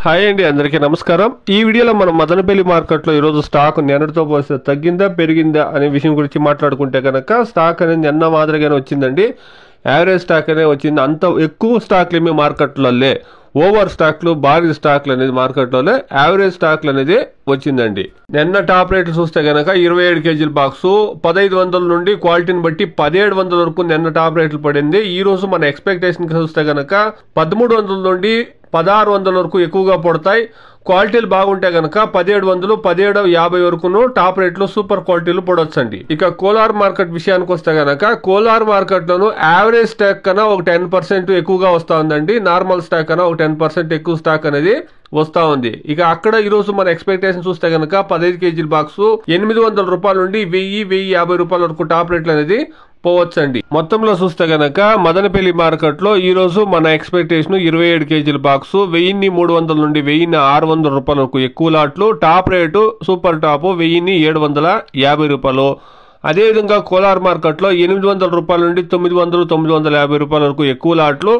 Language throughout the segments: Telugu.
హాయ్ అండి, అందరికీ నమస్కారం. ఈ వీడియోలో మనం మదనపల్లి మార్కెట్లో ఈరోజు స్టాక్ నిన్నటితో పోలిస్తే తగ్గిందా పెరిగిందా అనే విషయం గురించి మాట్లాడుకుంటే కనుక స్టాక్ అనేది నిన్న మాదిరిగానే వచ్చిందండి. యావరేజ్ స్టాక్ అనేది వచ్చింది. అంత ఎక్కువ స్టాక్లు ఏమి మార్కెట్లో లే, ఓవర్ స్టాక్లు భారీ స్టాక్లు అనేది మార్కెట్లోనే యావరేజ్ స్టాక్లు అనేది వచ్చిందండి. నిన్న టాప్ రేట్లు చూస్తే కనుక 27 కేజీల బాక్సు 1500 నుండి క్వాలిటీని బట్టి 1700 వరకు నిన్న టాప్ రేట్లు పడింది. ఈ రోజు మన ఎక్స్పెక్టేషన్ చూస్తే కనుక 1300 నుండి 1600 వరకు ఎక్కువగా పడతాయి. క్వాలిటీలు బాగుంటే గనక 1700, 1750 వరకును టాప్ రేట్లు సూపర్ క్వాలిటీలు పడవచ్చండి. ఇక కోలార్ మార్కెట్ విషయానికి వస్తే గనక కోలార్ మార్కెట్ లోను యావరేజ్ స్టాక్ కన్నా ఒక 10% ఎక్కువగా వస్తా ఉందండి. నార్మల్ స్టాక్ కన్నా ఒక 10% ఎక్కువ స్టాక్ అనేది వస్తా ఉంది. ఇక అక్కడ ఈ రోజు మన ఎక్స్పెక్టేషన్ చూస్తే గనక 15 కేజీల బాక్స్ 800 రూపాయల నుండి 1000-1050 రూపాయల వరకు టాప్ రేట్లు అనేది పోవచ్చండి. మొత్తంలో చూస్తే గనక మదనపల్లి మార్కెట్ లో ఈ రోజు మన ఎక్స్పెక్టేషన్ 27 కేజీల బాక్స్ 1300 నుండి 1600 రూపాయల వరకు ఎక్కువ లాట్లు. టాప్ రేటు సూపర్ టాప్ 1750 రూపాయలు. అదేవిధంగా కోలార్ మార్కెట్ లో 800 రూపాయల నుండి 900-950 రూపాయల వరకు ఎక్కువ లాట్లు.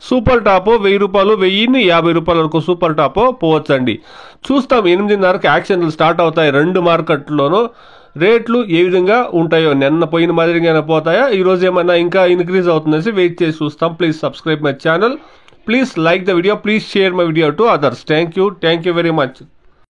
సూపర్ టాప్ 1000 రూపాయలు 1050 రూపాయల వరకు సూపర్ టాప్ పోవచ్చండి. చూస్తాం 8:30కి యాక్షన్లు స్టార్ట్ అవుతాయి. రెండు మార్కెట్లోనూ రేట్లు ఏ విధంగా ఉంటాయో, నిన్న పోయిన మాదిరిగానే పోతాయా, ఈ రోజు ఏమన్నా ఇంకా ఇంక్రీజ్ అవుతుందని వెయిట్ చేసి చూస్తాం. Please subscribe my channel, please like the video, please share my video to others. Thank you very much.